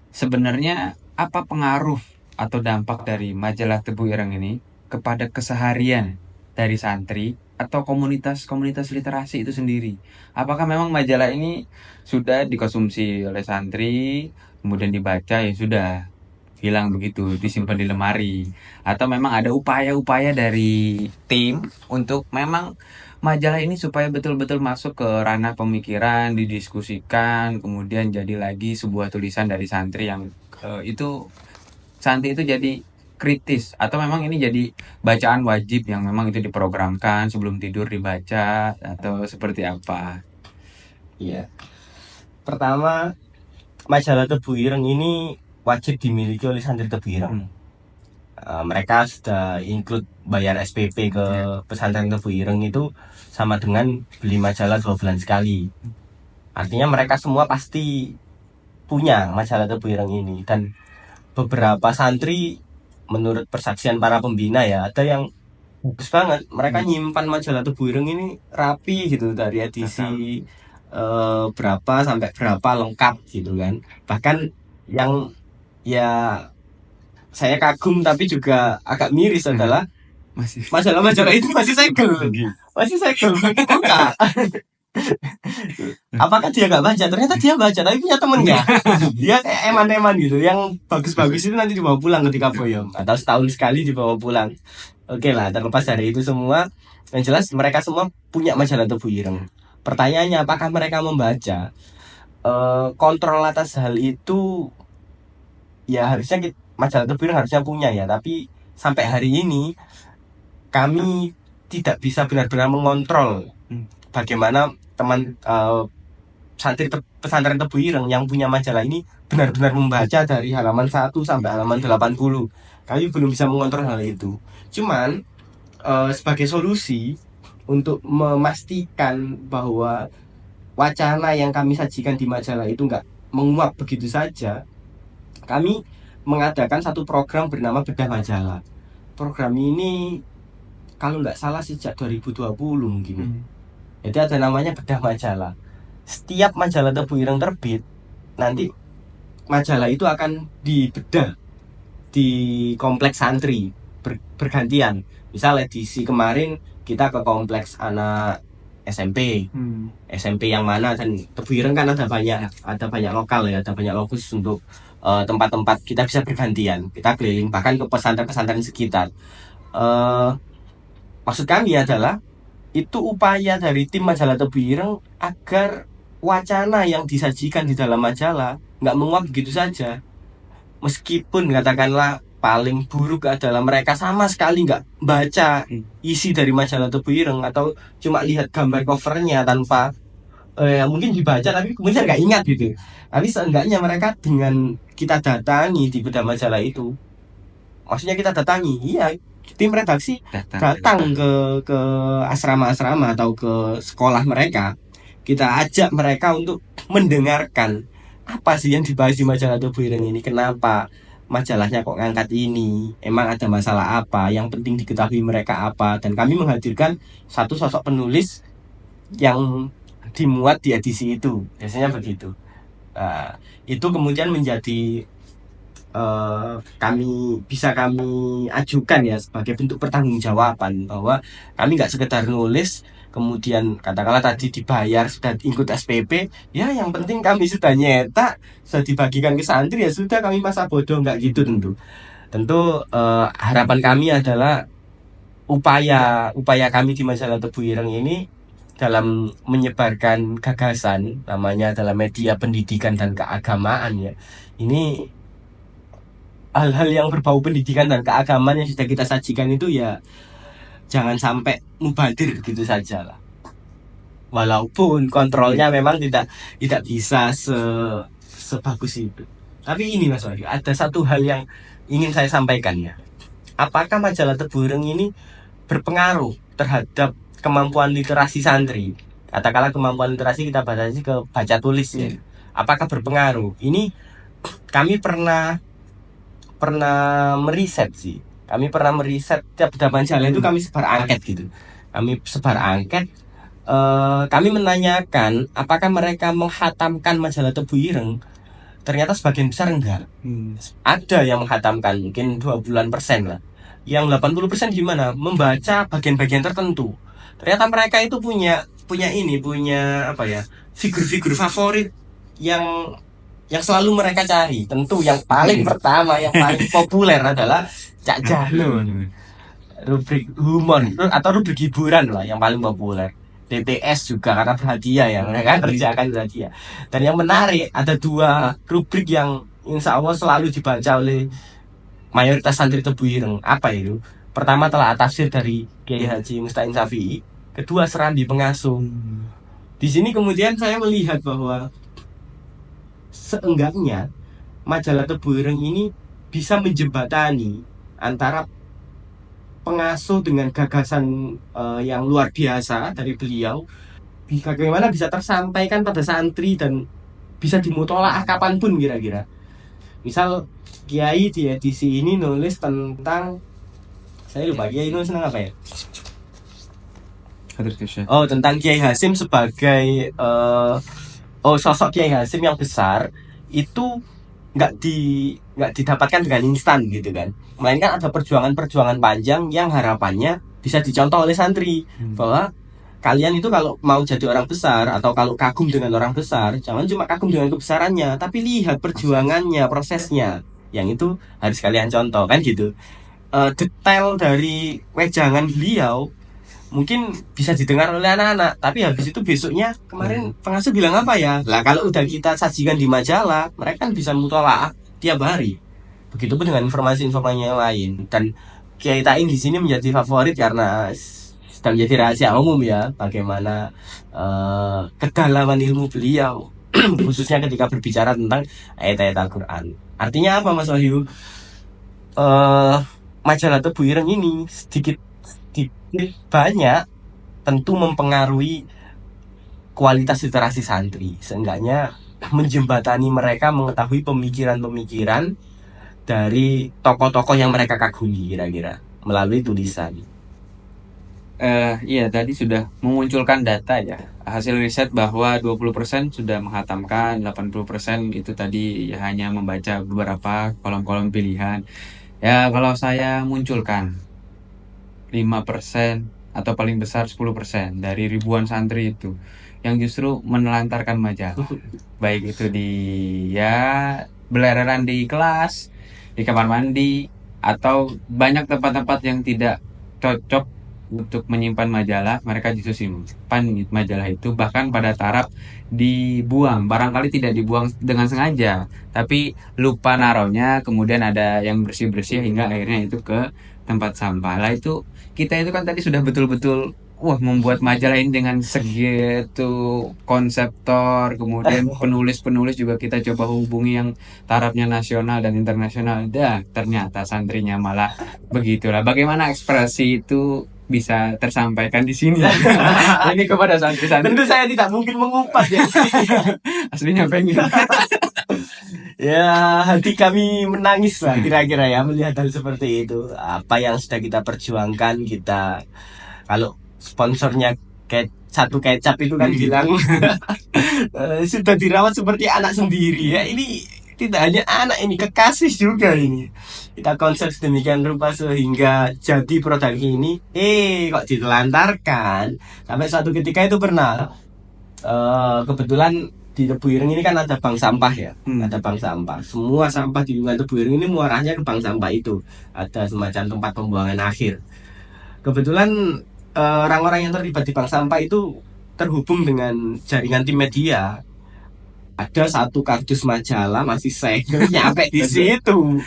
Sebenarnya apa pengaruh atau dampak dari majalah Tebu Ireng ini kepada keseharian dari santri atau komunitas literasi itu sendiri? Apakah memang majalah ini sudah dikonsumsi oleh santri, kemudian dibaca ya sudah hilang begitu, disimpan di lemari, atau memang ada upaya-upaya dari tim untuk memang majalah ini supaya betul-betul masuk ke ranah pemikiran, didiskusikan, kemudian jadi lagi sebuah tulisan dari santri yang itu santri itu jadi kritis, atau memang ini jadi bacaan wajib yang memang itu diprogramkan sebelum tidur dibaca, atau seperti apa? Iya. Pertama, majalah Tebu Ireng ini wajib dimiliki oleh santri Tebu Ireng. Mereka sudah include bayar SPP ke pesantren Tebu Ireng itu sama dengan beli majalah 2 bulan sekali. Artinya mereka semua pasti punya majalah Tebu Ireng ini. Dan beberapa santri menurut persaksian para pembina ya, ada yang bagus banget. Mereka nyimpan majalah Tebu Ireng ini rapi gitu, dari edisi berapa sampai berapa lengkap gitu kan. Bahkan yang ya saya kagum tapi juga agak miris adalah majalah-majalah itu masih segel. Buka. Apakah dia gak baca? Ternyata dia baca, tapi punya temennya. Dia kayak eman-eman gitu. Yang bagus-bagus itu nanti dibawa pulang ketika boyong, atau setahun sekali dibawa pulang. Oke lah, terlepas dari itu semua, yang jelas mereka semua punya majalah Tebu Ireng. Pertanyaannya, apakah mereka membaca? Kontrol atas hal itu ya harusnya majalah Tebu Ireng harusnya punya ya. Tapi sampai hari ini kami tidak bisa benar-benar mengontrol bagaimana teman santri pesantren Tebu Ireng yang punya majalah ini benar-benar membaca dari halaman 1 sampai halaman 80. Kami belum bisa mengontrol hal itu. Cuman sebagai solusi untuk memastikan bahwa wacana yang kami sajikan di majalah itu nggak menguap begitu saja, kami mengadakan satu program bernama Bedah Majalah. Program ini kalau nggak salah sejak 2020 mungkin. Jadi ada namanya Bedah Majalah. Setiap majalah Tebu Ireng terbit, nanti majalah itu akan dibedah di kompleks santri bergantian. Misal edisi kemarin kita ke kompleks anak SMP. SMP yang mana, dan Tebu Ireng kan ada banyak lokal ya, ada banyak lokus untuk tempat-tempat kita bisa bergantian. Kita keliling bahkan ke pesantren-pesantren sekitar. Maksud kami adalah itu upaya dari tim majalah Tebu Ireng agar wacana yang disajikan di dalam majalah nggak menguap begitu saja. Meskipun katakanlah paling buruk adalah mereka sama sekali nggak baca isi dari majalah Tebu Ireng, atau cuma lihat gambar covernya tanpa mungkin dibaca tapi kemudian nggak ingat gitu. Tapi seenggaknya mereka dengan kita datangi di bedah majalah itu, maksudnya kita datangi, iya, tim redaksi datang ke asrama-asrama atau ke sekolah mereka, kita ajak mereka untuk mendengarkan apa sih yang dibahas di majalah Tebu Ireng ini, kenapa majalahnya kok ngangkat ini, emang ada masalah apa, yang penting diketahui mereka apa. Dan kami menghadirkan satu sosok penulis yang dimuat di edisi itu, biasanya begitu. Itu kemudian menjadi kami ajukan ya sebagai bentuk pertanggungjawaban bahwa kami nggak sekedar nulis kemudian katakanlah tadi dibayar, sudah ikut SPP, ya yang penting kami sudah nyetak, sudah dibagikan ke santri, ya sudah, kami masa bodoh, nggak gitu. Tentu harapan kami adalah upaya kami di majalah Tebu Ireng ini dalam menyebarkan gagasan, namanya adalah media pendidikan dan keagamaan ya. Ini hal-hal yang berbau pendidikan dan keagamaan yang sudah kita sajikan itu ya jangan sampai mubadir begitu saja lah. Walaupun kontrolnya memang tidak bisa sebagus itu. Tapi ini Mas Wahyu, ada satu hal yang ingin saya sampaikan ya. apakah majalah Tebu Ireng ini berpengaruh terhadap kemampuan literasi santri? Katakanlah kemampuan literasi kita batasi ke baca tulis ya. Apakah berpengaruh? Ini kami pernah meriset sih. Kami pernah meriset tiap majalah itu kami sebar angket gitu. Kami sebar angket. Kami menanyakan apakah mereka menghatamkan majalah Tebu Ireng. Ternyata sebagian besar enggak. Ada yang menghatamkan mungkin 20% lah. Yang 80% gimana? Membaca bagian-bagian tertentu. Ternyata mereka itu punya apa ya? Figur-figur favorit yang selalu mereka cari. Tentu yang paling pertama, yang paling populer adalah Cak Jahlo. Rubrik humor atau rubrik hiburan lah yang paling populer. TTS juga karena berhadiah ya, mereka kerjakan berhadiah. Dan yang menarik ada 2 rubrik yang insya Allah selalu dibaca oleh mayoritas santri Tebu Ireng. Apa itu? Pertama telah tafsir dari Kiai Haji Musta'in Syafi'i, kedua Serambi Pengasuh. Di sini kemudian saya melihat bahwa seenggaknya majalah Tebu Ireng ini bisa menjembatani antara pengasuh dengan gagasan yang luar biasa dari beliau, bagaimana bisa tersampaikan pada santri dan bisa dimutolaah kapanpun kira-kira. Misal Kiai di edisi ini nulis tentang, saya lupa Kiai nulis tentang apa ya? Tentang Kiai Hasim sebagai sosok Kiai Hasim yang besar itu nggak didapatkan dengan instan gitu kan, melainkan ada perjuangan panjang yang harapannya bisa dicontoh oleh santri bahwa kalian itu kalau mau jadi orang besar atau kalau kagum dengan orang besar, jangan cuma kagum dengan kebesarannya, tapi lihat perjuangannya, prosesnya, yang itu harus kalian contoh kan gitu. Detail dari wejangan beliau mungkin bisa didengar oleh anak-anak, tapi habis itu besoknya kemarin pengasuh bilang apa ya? Lah kalau udah kita sajikan di majalah, mereka kan bisa mutolaah tiap hari. Begitupun dengan informasi-informasi yang lain. Dan Kiai Ta'in di sini menjadi favorit karena sudah menjadi rahasia umum ya, bagaimana kedalaman ilmu beliau khususnya ketika berbicara tentang ayat-ayat Al-Quran. Artinya apa Mas Wahyu? Majalah Tebu Ireng ini sedikit banyak tentu mempengaruhi kualitas literasi santri. Seenggaknya menjembatani mereka mengetahui pemikiran-pemikiran dari tokoh-tokoh yang mereka kagumi kira-kira melalui tulisan. Iya, tadi sudah memunculkan data ya. Hasil riset bahwa 20% sudah menghatamkan, 80% itu tadi ya hanya membaca beberapa kolom-kolom pilihan. Ya, kalau saya munculkan 5% atau paling besar 10% dari ribuan santri itu yang justru menelantarkan majalah. Baik itu di belereran di kelas, di kamar mandi, atau banyak tempat-tempat yang tidak cocok untuk menyimpan majalah, mereka justru simpan majalah itu, bahkan pada taraf dibuang. Barangkali tidak dibuang dengan sengaja, tapi lupa naruhnya, kemudian ada yang bersih-bersih hingga akhirnya itu ke tempat sampah. Lah itu kita itu kan tadi sudah betul-betul membuat majalah ini dengan segitu konseptor, kemudian penulis-penulis juga kita coba hubungi yang tarafnya nasional dan internasional. Ternyata santrinya malah begitulah. Bagaimana ekspresi itu bisa tersampaikan di sini? Ini kepada santri-santri. Tentu saya tidak mungkin mengupas ya. Aslinya pengen. Ya, hati kami menangis lah kira-kira ya melihat hal seperti itu. Apa yang sudah kita perjuangkan, kita kalau sponsornya satu kecap itu kan bilang sudah dirawat seperti anak sendiri ya. Ini tidak hanya anak, ini kekasih juga ini. Kita konsep sedemikian rupa sehingga jadi produk ini kok ditelantarkan. Sampai suatu ketika itu pernah kebetulan di Tebu Ireng ini kan ada bank sampah ya, ada bank sampah. Semua sampah di lingkungan Tebu Ireng ini muaranya ke bank sampah itu. Ada semacam tempat pembuangan akhir. Kebetulan orang-orang yang terlibat di bank sampah itu terhubung dengan jaringan tim media. Ada satu kardus majalah masih segel nyampe di situ.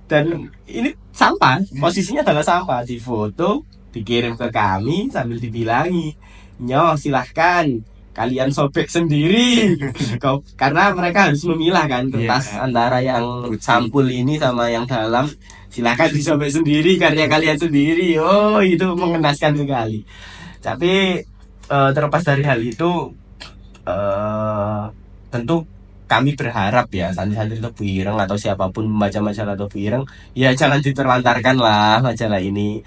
Dan ini sampah, posisinya adalah sampah, difoto, dikirim ke kami sambil dibilangi, "Nyoh silahkan kalian sobek sendiri. Karena mereka harus memilah kan kertas antara yang sampul ini sama yang dalam. Silakan disobek sendiri karya kalian sendiri. Oh, itu mengenaskan sekali. Tapi terlepas dari hal itu, tentu kami berharap ya santri-santri Tebu Ireng atau siapapun membaca majalah Tebu Ireng, ya jangan diterlantarkan lah majalah ini.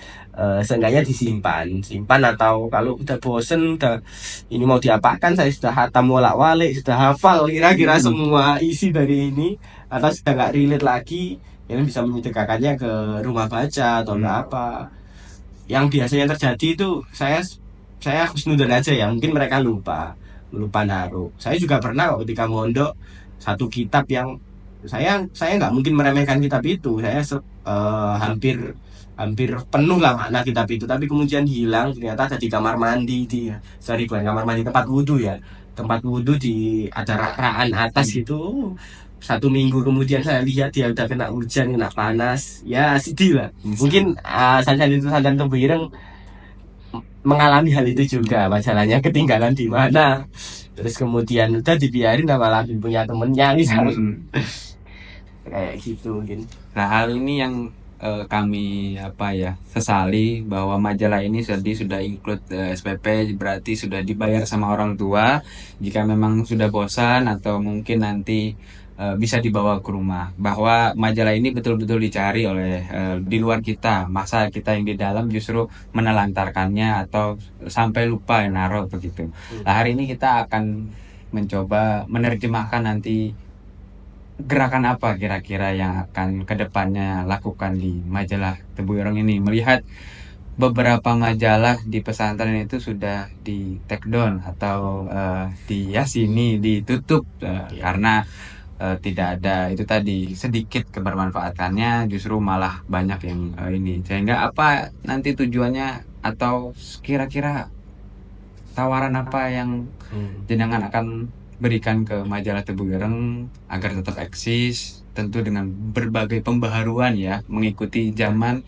Seenggaknya simpan, atau kalau udah bosen, udah ini mau diapakan, saya sudah hatam wolak-walik, sudah hafal kira-kira semua isi dari ini, atau sudah nggak relate lagi, ini bisa menyedekahkannya ke rumah baca atau apa. Yang biasanya terjadi itu saya husnudon aja ya, mungkin mereka lupa naruh. Saya juga pernah kok ketika mondok satu kitab yang saya nggak mungkin meremehkan kitab itu. Saya hampir penuh lah makna kitab itu, tapi kemudian hilang, ternyata ada di kamar mandi, bukan kamar mandi, tempat wudhu ya, tempat wudhu di acara raan atas itu. 1 minggu kemudian saya lihat dia udah kena hujan, kena panas, ya sedih lah. Mungkin santan Tebu Ireng mengalami hal itu juga, masalahnya ketinggalan di mana, terus kemudian udah dibiarin sama lagi punya temennya misalnya. Kayak gitu mungkin. Nah, hal ini yang kami sesali, bahwa majalah ini sudah include SPP, berarti sudah dibayar sama orang tua. Jika memang sudah bosan atau mungkin nanti bisa dibawa ke rumah, bahwa majalah ini betul-betul dicari oleh di luar kita, masa kita yang di dalam justru menelantarkannya atau sampai lupa naruh begitu. Nah, hari ini kita akan mencoba menerjemahkan nanti gerakan apa kira-kira yang akan kedepannya lakukan di majalah Tebu Ireng ini, melihat beberapa majalah di pesantren itu sudah di take down atau ditutup karena tidak ada itu tadi, sedikit kebermanfaatannya, justru malah banyak yang ini. Sehingga apa nanti tujuannya, atau kira-kira tawaran apa yang jenengan akan berikan ke majalah Tebu Ireng agar tetap eksis, tentu dengan berbagai pembaharuan ya, mengikuti zaman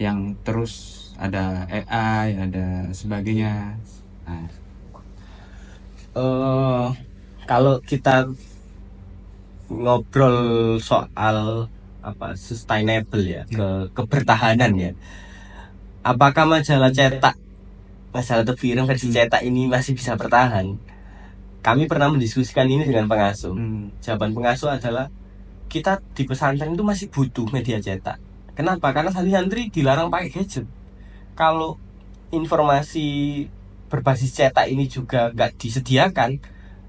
yang terus ada AI, ada sebagainya. Nah, kalau kita ngobrol soal sustainable ya, kebertahanan ya, apakah majalah Tebu Ireng versi cetak ini masih bisa bertahan? Kami pernah mendiskusikan ini dengan pengasuh. Jawaban pengasuh adalah kita di pesantren itu masih butuh media cetak. Kenapa? Karena santri-santri dilarang pakai gadget. Kalau informasi berbasis cetak ini juga nggak disediakan,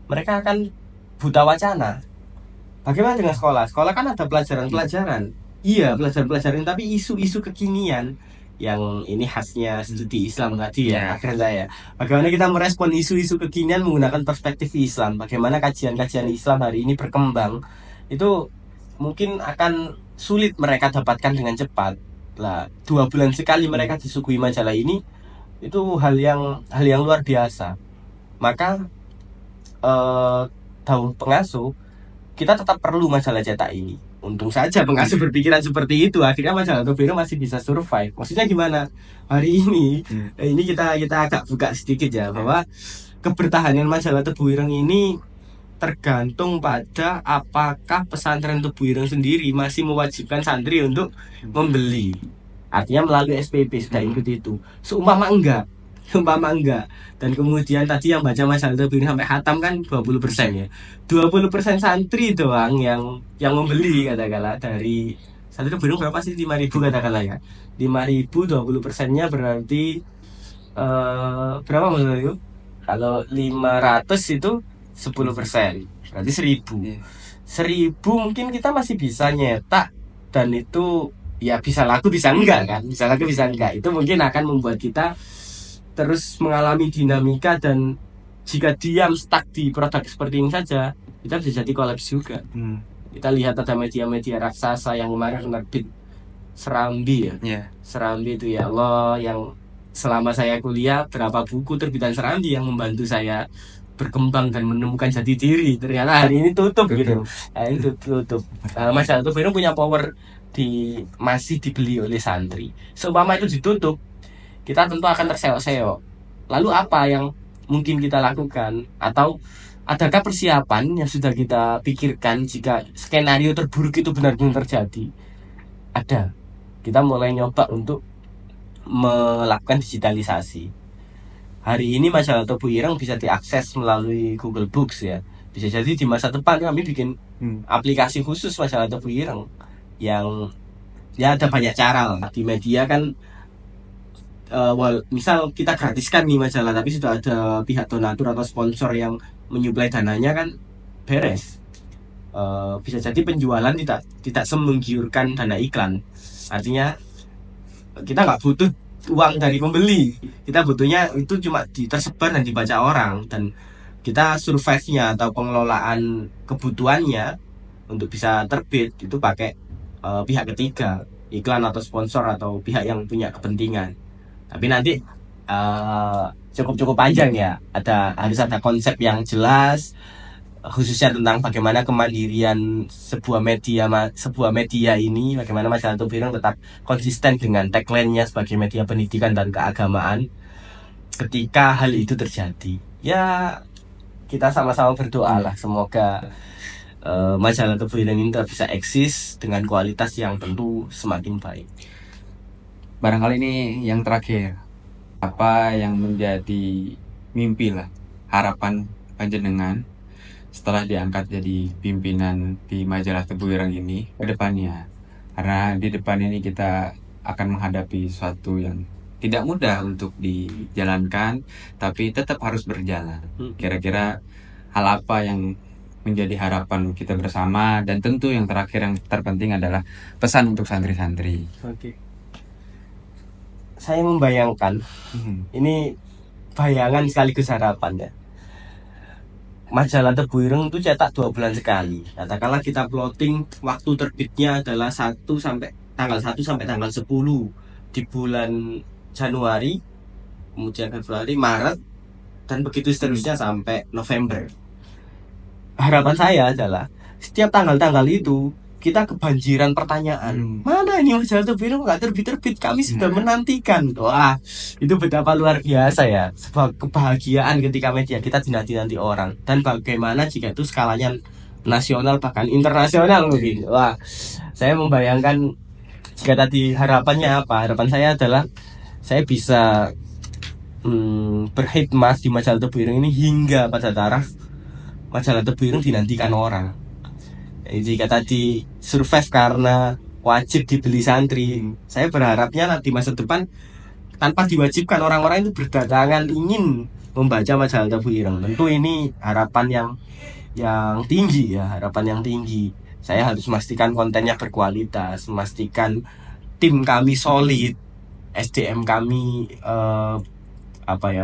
mereka akan buta wacana. Bagaimana dengan sekolah? Sekolah kan ada pelajaran-pelajaran. Iya, pelajaran-pelajaran, tapi isu-isu kekinian yang ini khasnya studi Islam tadi ya, akhirnya saya. Bagaimana kita merespon isu-isu kekinian menggunakan perspektif Islam? Bagaimana kajian-kajian Islam hari ini berkembang? Itu mungkin akan sulit mereka dapatkan dengan cepat. Lah, 2 bulan sekali mereka disuguhi majalah ini, itu hal yang luar biasa. Maka tahu pengasuh, kita tetap perlu majalah cetak ini. Untung saja pengasuh berpikiran seperti itu, akhirnya majalah Tebu Ireng masih bisa survive. Maksudnya gimana? Hari ini kita agak buka sedikit ya, bahwa kebertahanan majalah Tebu Ireng ini tergantung pada apakah pesantren Tebu Ireng sendiri masih mewajibkan santri untuk membeli. Artinya melalui SPP sudah ikut itu. Seumpama enggak, dan kemudian tadi yang baca majalah Tebu Ireng sampai hatam kan 20% ya, 20% santri doang yang membeli, katakanlah dari santri Tebu Ireng berapa sih, 5.000 katakanlah ya, 5.000, 20%-nya berarti berapa maksudnya itu? Kalau 500 itu 10%, berarti 1.000 mungkin kita masih bisa nyetak, dan itu ya bisa laku bisa enggak kan, itu mungkin akan membuat kita terus mengalami dinamika, dan jika diam stuck di produk seperti ini saja, kita bisa jadi kolaps juga. Kita lihat ada media-media raksasa yang kemarin menerbit Serambi ya. Serambi itu ya Allah, yang selama saya kuliah berapa buku terbitan Serambi yang membantu saya berkembang dan menemukan jati diri, ternyata hari ini tutup. Gitu. Hari ini tutup. Majalah Tebu Ireng punya power masih dibeli oleh santri. Seumpama itu ditutup, kita tentu akan terseok-seok. Lalu apa yang mungkin kita lakukan, atau adakah persiapan yang sudah kita pikirkan jika skenario terburuk itu benar-benar terjadi? Ada. Kita mulai nyoba untuk melakukan digitalisasi. Hari ini majalah Tebu Ireng bisa diakses melalui Google Books ya. Bisa jadi di masa depan kami bikin aplikasi khusus majalah Tebu Ireng yang ya ada banyak cara lah. Di media kan misal kita gratiskan nih majalah, tapi sudah ada pihak donatur atau sponsor yang menyuplai dananya kan beres. Bisa jadi penjualan tidak semenggiurkan dana iklan. Artinya kita nggak butuh uang dari pembeli, kita butuhnya itu cuma tersebar dan dibaca orang, dan kita survive-nya atau pengelolaan kebutuhannya untuk bisa terbit itu pakai pihak ketiga, iklan atau sponsor atau pihak yang punya kepentingan. Tapi nanti cukup panjang ya, harus ada konsep yang jelas, khususnya tentang bagaimana kemandirian sebuah media ini, bagaimana majalah Tebu Ireng tetap konsisten dengan tagline-nya sebagai media pendidikan dan keagamaan ketika hal itu terjadi. Ya kita sama-sama berdoa lah, semoga majalah Tebu Ireng ini tetap bisa eksis dengan kualitas yang tentu semakin baik. Barangkali ini yang terakhir, apa yang menjadi mimpi lah, harapan panjenengan setelah diangkat jadi pimpinan di majalah Tebu Ireng ini ke depannya? Karena di depan ini kita akan menghadapi sesuatu yang tidak mudah untuk dijalankan, tapi tetap harus berjalan. Kira-kira hal apa yang menjadi harapan kita bersama, dan tentu yang terakhir yang terpenting adalah pesan untuk santri-santri. Oke. Saya membayangkan, ini bayangan sekaligus harapan ya. Majalah Tebu Ireng itu cetak 2 bulan sekali. Katakanlah kita plotting waktu terbitnya adalah tanggal 1 sampai tanggal 10 di bulan Januari, kemudian Februari, Maret, dan begitu seterusnya sampai November. Harapan saya adalah setiap tanggal-tanggal itu kita kebanjiran pertanyaan. Mana ini majalah Tebu Ireng nggak terbit-terbit? Kami sudah menantikan. Wah, itu betapa luar biasa ya. Sebuah kebahagiaan ketika media kita dinanti-nanti orang. Dan bagaimana jika itu skalanya nasional bahkan internasional mungkin. Wah, saya membayangkan jika tadi harapannya apa? Harapan saya adalah saya bisa berkhidmat di majalah Tebu Ireng ini hingga pada taraf majalah Tebu Ireng dinantikan orang. Jika tadi survive karena wajib dibeli santri, saya berharapnya di masa depan tanpa diwajibkan orang-orang itu berdatangan ingin membaca majalah Tebu Ireng. Tentu ini harapan yang tinggi ya, harapan yang tinggi. Saya harus memastikan kontennya berkualitas, memastikan tim kami solid, SDM kami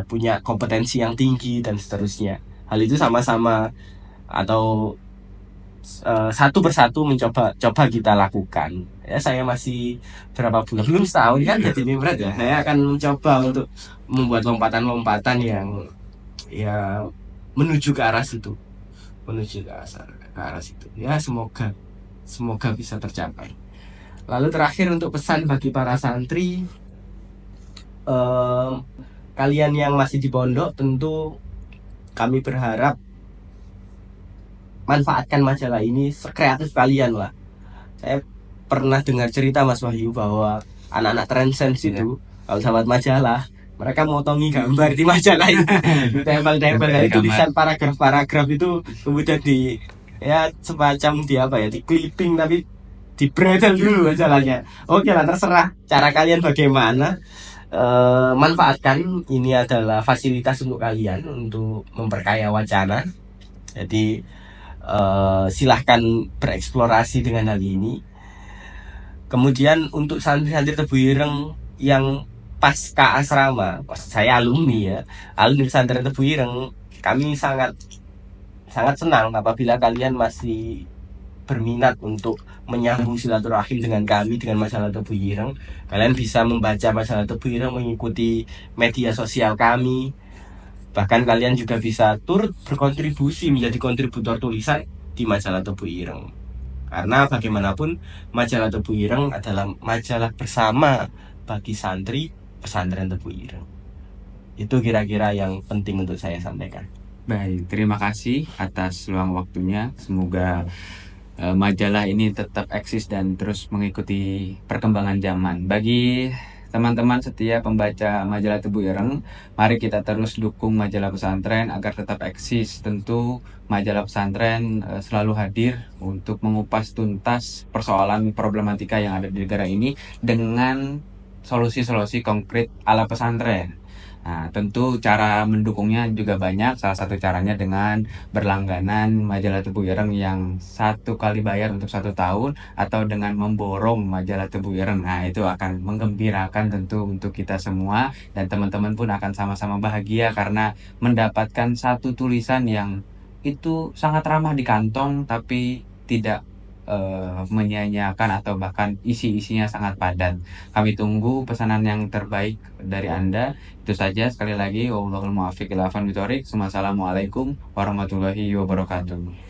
punya kompetensi yang tinggi dan seterusnya. Hal itu sama-sama atau satu persatu coba kita lakukan. Ya, saya masih berapa bulan, belum setahun kan jadi mimret ya. Saya akan mencoba untuk membuat lompatan-lompatan yang ya menuju ke arah situ, Ya semoga bisa tercapai. Lalu terakhir untuk pesan bagi para santri, kalian yang masih di pondok, tentu kami berharap manfaatkan majalah ini sekreatif kalian lah. Saya pernah dengar cerita Mas Wahyu bahwa anak-anak Trendsense itu kalau sahabat majalah, mereka motongi gambar di majalah itu, tempel-tempel dari tulisan paragraf itu, kemudian semacam di clipping tapi di bredel dulu majalahnya. Oke lah, terserah cara kalian bagaimana. Manfaatkan, ini adalah fasilitas untuk kalian untuk memperkaya wacana. Jadi silahkan bereksplorasi dengan hal ini. Kemudian untuk santri-santri Tebu Ireng yang pasca asrama, saya alumni pesantren Tebu Ireng, kami sangat senang apabila kalian masih berminat untuk menyambung silaturahim dengan kami, dengan majalah Tebu Ireng. Kalian bisa membaca majalah Tebu Ireng, mengikuti media sosial kami. Bahkan kalian juga bisa turut berkontribusi menjadi kontributor tulisan di majalah Tebu Ireng. Karena bagaimanapun majalah Tebu Ireng adalah majalah bersama bagi santri pesantren Tebu Ireng. Itu kira-kira yang penting untuk saya sampaikan. Baik, terima kasih atas luang waktunya. Semoga majalah ini tetap eksis dan terus mengikuti perkembangan zaman. Bagi teman-teman setia pembaca majalah Tebu Ireng, mari kita terus dukung majalah pesantren agar tetap eksis. Tentu majalah pesantren selalu hadir untuk mengupas tuntas persoalan problematika yang ada di negara ini dengan solusi-solusi konkret ala pesantren. Nah, tentu cara mendukungnya juga banyak. Salah satu caranya dengan berlangganan majalah Tebu Ireng yang 1 kali bayar untuk 1 tahun, atau dengan memborong majalah Tebu Ireng. Nah, itu akan menggembirakan tentu untuk kita semua, dan teman-teman pun akan sama-sama bahagia karena mendapatkan satu tulisan yang itu sangat ramah di kantong tapi tidak menyia-nyiakan atau bahkan isi-isinya sangat padat. Kami tunggu pesanan yang terbaik dari Anda. Itu saja, sekali lagi wallahul muwaffiq ila aqwamit thoriq. Wassalamualaikum warahmatullahi wabarakatuh.